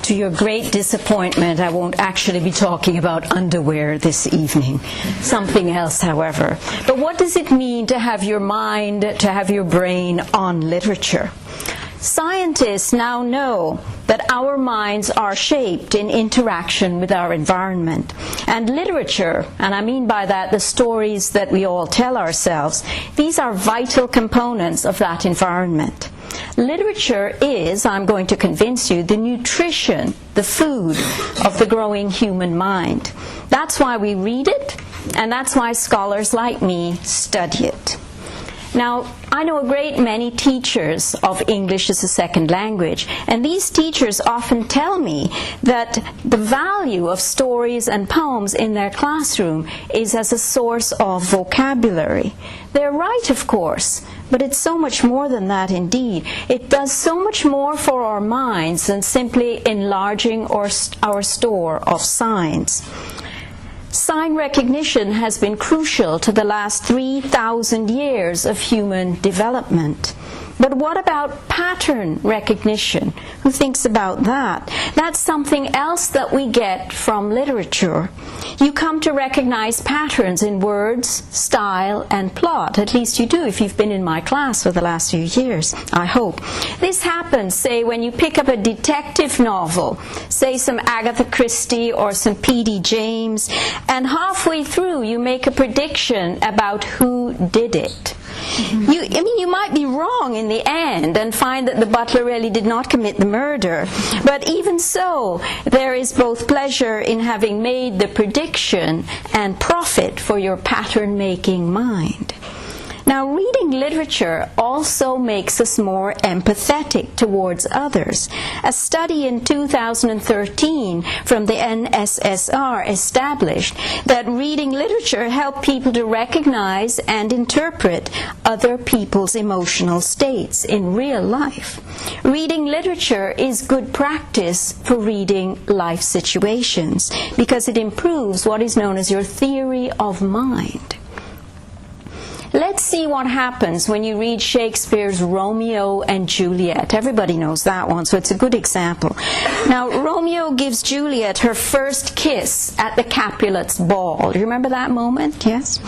To your great disappointment, I won't actually be talking about underwear this evening. Something else, however. But what does it mean to have your mind, to have your brain on literature? Scientists now know that our minds are shaped in interaction with our environment. And literature, and I mean by that the stories that we all tell ourselves, these are vital components of that environment. Literature is, I'm going to convince you, the nutrition, the food of the growing human mind. That's why we read it, and that's why scholars like me study it. Now, I know a great many teachers of English as a second language, and these teachers often tell me that the value of stories and poems in their classroom is as a source of vocabulary. They're right, of course, but it's so much more than that indeed. It does so much more for our minds than simply enlarging our store of signs. Sign recognition has been crucial to the last 3,000 years of human development. But what about pattern recognition? Who thinks about that? That's something else that we get from literature. You come to recognize patterns in words, style, and plot. At least you do if you've been in my class for the last few years, I hope. This happens, say, when you pick up a detective novel, say some Agatha Christie or some P.D. James, and halfway through you make a prediction about who did it. You might be wrong in the end and find that the butler really did not commit the murder. But even so, there is both pleasure in having made the prediction and profit for your pattern-making mind. Now, reading literature also makes us more empathetic towards others. A study in 2013 from the NSSR established that reading literature helped people to recognize and interpret other people's emotional states in real life. Reading literature is good practice for reading life situations because it improves what is known as your theory of mind. Let's see what happens when you read Shakespeare's Romeo and Juliet. Everybody knows that one, so it's a good example. Now, Romeo gives Juliet her first kiss at the Capulets' ball. Do you remember that moment? Yes?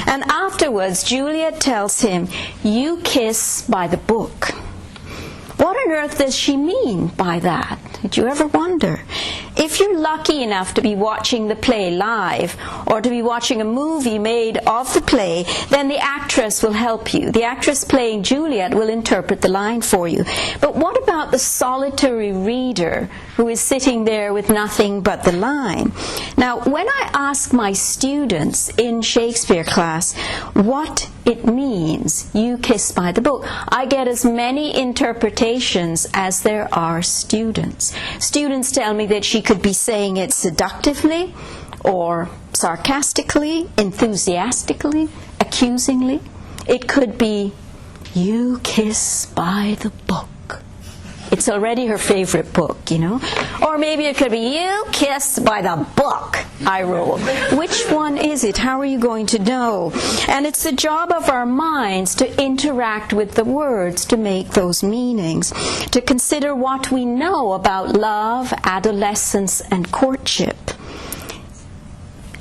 And afterwards, Juliet tells him, "You kiss by the book." What on earth does she mean by that? Did you ever wonder? If you're lucky enough to be watching the play live or to be watching a movie made of the play, then the actress will help you. The actress playing Juliet will interpret the line for you. But what about the solitary reader who is sitting there with nothing but the line? Now, when I ask my students in Shakespeare class what it means, you kiss by the book, I get as many interpretations as there are students. Students tell me that she could be saying it seductively or sarcastically, enthusiastically, accusingly. It could be, "You kiss by the book." It's already her favorite book, you know. Or maybe it could be, "You kiss by the book I wrote." Which one is it? How are you going to know? And it's the job of our minds to interact with the words to make those meanings, to consider what we know about love, adolescence, and courtship.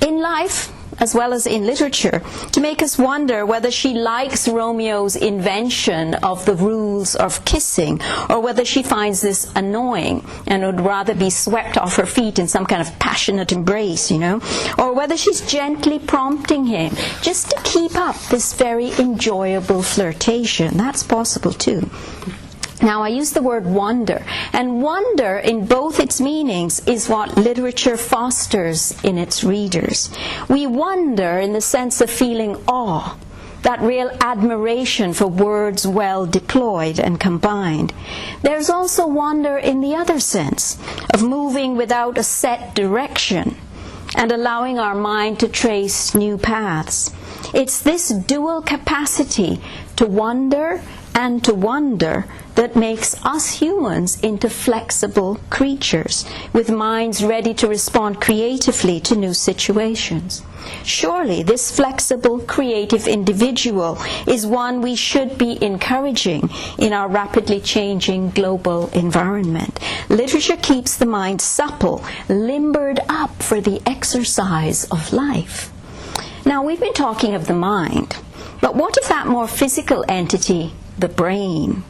In life, as well as in literature, to make us wonder whether she likes Romeo's invention of the rules of kissing, or whether she finds this annoying and would rather be swept off her feet in some kind of passionate embrace, you know, or whether she's gently prompting him just to keep up this very enjoyable flirtation. That's possible too. Now, I use the word wonder, and wonder in both its meanings is what literature fosters in its readers. We wonder in the sense of feeling awe, that real admiration for words well deployed and combined. There's also wonder in the other sense, of moving without a set direction and allowing our mind to trace new paths. It's this dual capacity to wonder and to wonder that makes us humans into flexible creatures with minds ready to respond creatively to new situations. Surely this flexible, creative individual is one we should be encouraging in our rapidly changing global environment. Literature keeps the mind supple, limbered up for the exercise of life. Now, we've been talking of the mind, but what of that more physical entity, the brain?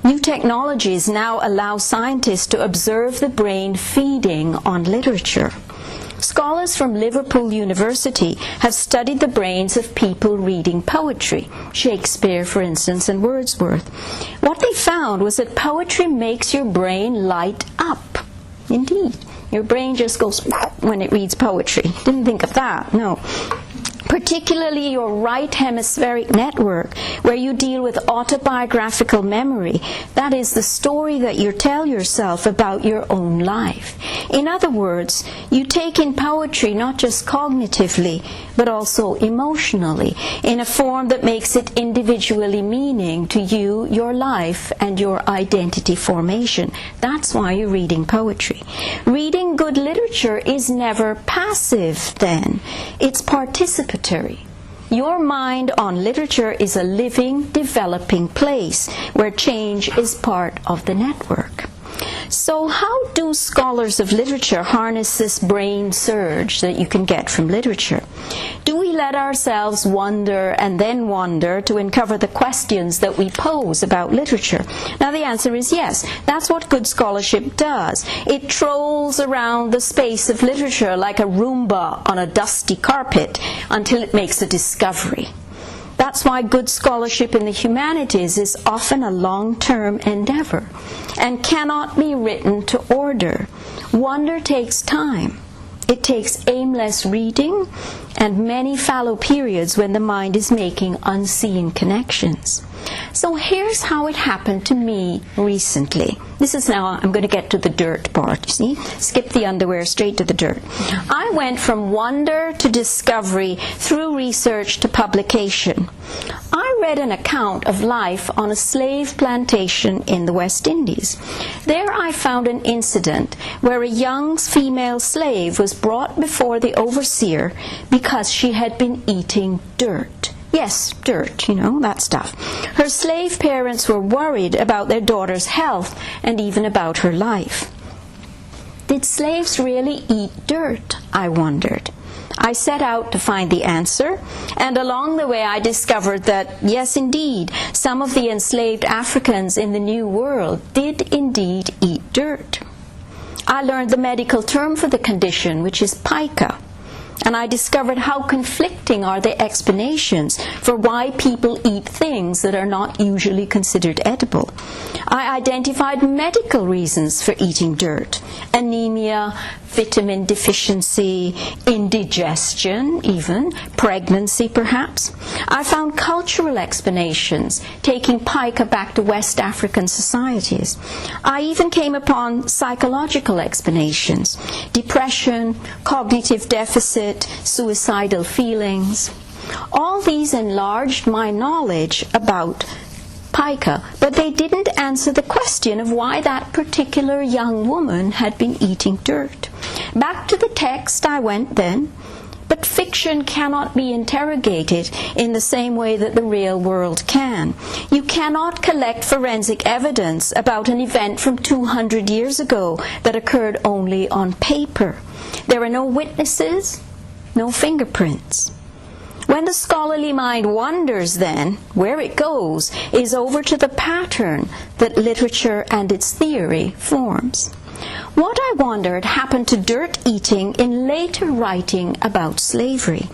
New technologies now allow scientists to observe the brain feeding on literature. Scholars from Liverpool University have studied the brains of people reading poetry, Shakespeare, for instance, and Wordsworth. What they found was that poetry makes your brain light up. Indeed, your brain just goes when it reads poetry. Didn't think of that, no. Particularly your right hemispheric network, where you deal with autobiographical memory, that is, the story that you tell yourself about your own life. In other words, you take in poetry not just cognitively, but also emotionally, in a form that makes it individually meaning to you, your life, and your identity formation. That's why you're reading poetry. Reading good literature is never passive, then. It's participatory. Your mind on literature is a living, developing place where change is part of the network. So how do scholars of literature harness this brain surge that you can get from literature? Do we let ourselves wonder and then wonder to uncover the questions that we pose about literature? Now the answer is yes. That's what good scholarship does. It trolls around the space of literature like a Roomba on a dusty carpet until it makes a discovery. That's why good scholarship in the humanities is often a long-term endeavor and cannot be written to order. Wonder takes time. It takes aimless reading and many fallow periods when the mind is making unseen connections. So here's how it happened to me recently. This is now, I'm going to get to the dirt part, you see? Skip the underwear, straight to the dirt. I went from wonder to discovery through research to publication. I read an account of life on a slave plantation in the West Indies. There I found an incident where a young female slave was brought before the overseer because she had been eating dirt. Yes, dirt, you know, that stuff. Her slave parents were worried about their daughter's health and even about her life. Did slaves really eat dirt? I wondered. I set out to find the answer, and along the way I discovered that, yes indeed, some of the enslaved Africans in the New World did indeed eat dirt. I learned the medical term for the condition, which is pica. And I discovered how conflicting are the explanations for why people eat things that are not usually considered edible. I identified medical reasons for eating dirt: anemia, vitamin deficiency, indigestion even, pregnancy perhaps. I found cultural explanations, taking pica back to West African societies. I even came upon psychological explanations: depression, cognitive deficit, suicidal feelings. All these enlarged my knowledge about pica, but they didn't answer the question of why that particular young woman had been eating dirt. Back to the text I went then, but fiction cannot be interrogated in the same way that the real world can. You cannot collect forensic evidence about an event from 200 years ago that occurred only on paper. There are no witnesses, no fingerprints. When the scholarly mind wanders, then, where it goes is over to the pattern that literature and its theory forms. What I wondered happened to dirt eating in later writing about slavery.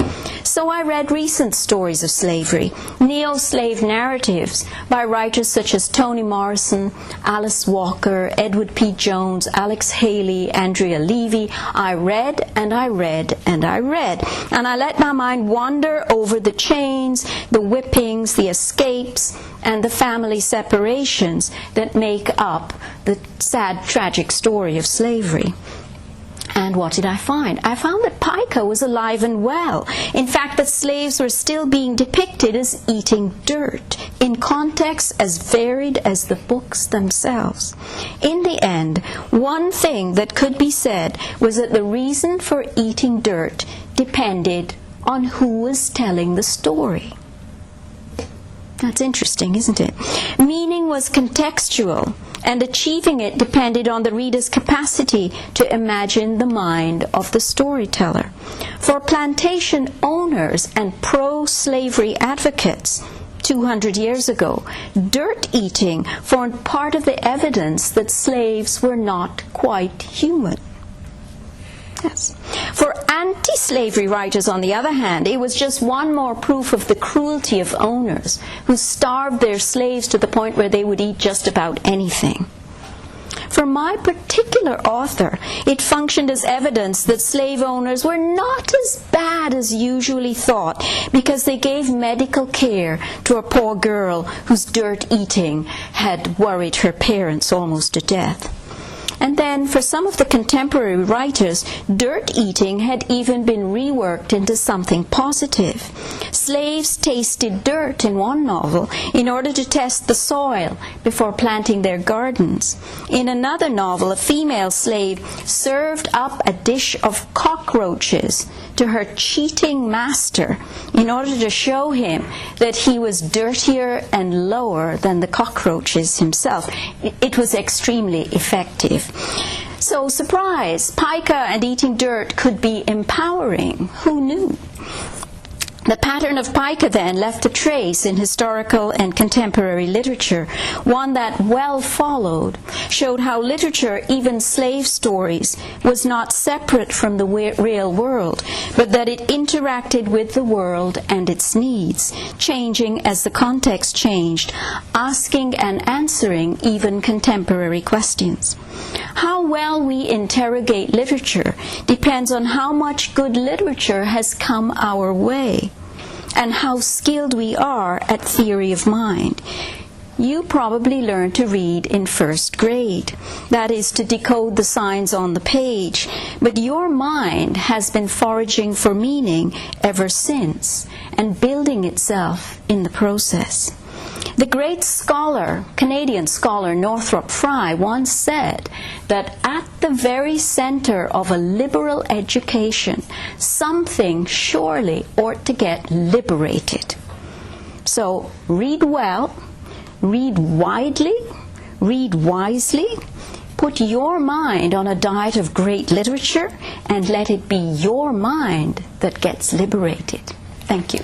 So I read recent stories of slavery, neo-slave narratives by writers such as Toni Morrison, Alice Walker, Edward P. Jones, Alex Haley, Andrea Levy. I read and I read and I read, and I let my mind wander over the chains, the whippings, the escapes, and the family separations that make up the sad, tragic story of slavery. And what did I find? I found that pica was alive and well. In fact, that slaves were still being depicted as eating dirt, in contexts as varied as the books themselves. In the end, one thing that could be said was that the reason for eating dirt depended on who was telling the story. That's interesting, isn't it? Meaning was contextual, and achieving it depended on the reader's capacity to imagine the mind of the storyteller. For plantation owners and pro-slavery advocates 200 years ago, dirt eating formed part of the evidence that slaves were not quite human. Yes. For anti-slavery writers, on the other hand, it was just one more proof of the cruelty of owners who starved their slaves to the point where they would eat just about anything. For my particular author, it functioned as evidence that slave owners were not as bad as usually thought because they gave medical care to a poor girl whose dirt eating had worried her parents almost to death. And then, for some of the contemporary writers, dirt eating had even been reworked into something positive. Slaves tasted dirt in one novel in order to test the soil before planting their gardens. In another novel, a female slave served up a dish of cockroaches to her cheating master in order to show him that he was dirtier and lower than the cockroaches himself. It was extremely effective. So, surprise, pica and eating dirt could be empowering. Who knew? The pattern of pica, then, left a trace in historical and contemporary literature, one that, well followed, showed how literature, even slave stories, was not separate from the real world, but that it interacted with the world and its needs, changing as the context changed, asking and answering even contemporary questions. How well we interrogate literature depends on how much good literature has come our way, and how skilled we are at theory of mind. You probably learned to read in first grade, that is, to decode the signs on the page, but your mind has been foraging for meaning ever since, and building itself in the process. The great scholar, Canadian scholar Northrop Frye, once said that at the very center of a liberal education, something surely ought to get liberated. So read well, read widely, read wisely, put your mind on a diet of great literature, and let it be your mind that gets liberated. Thank you.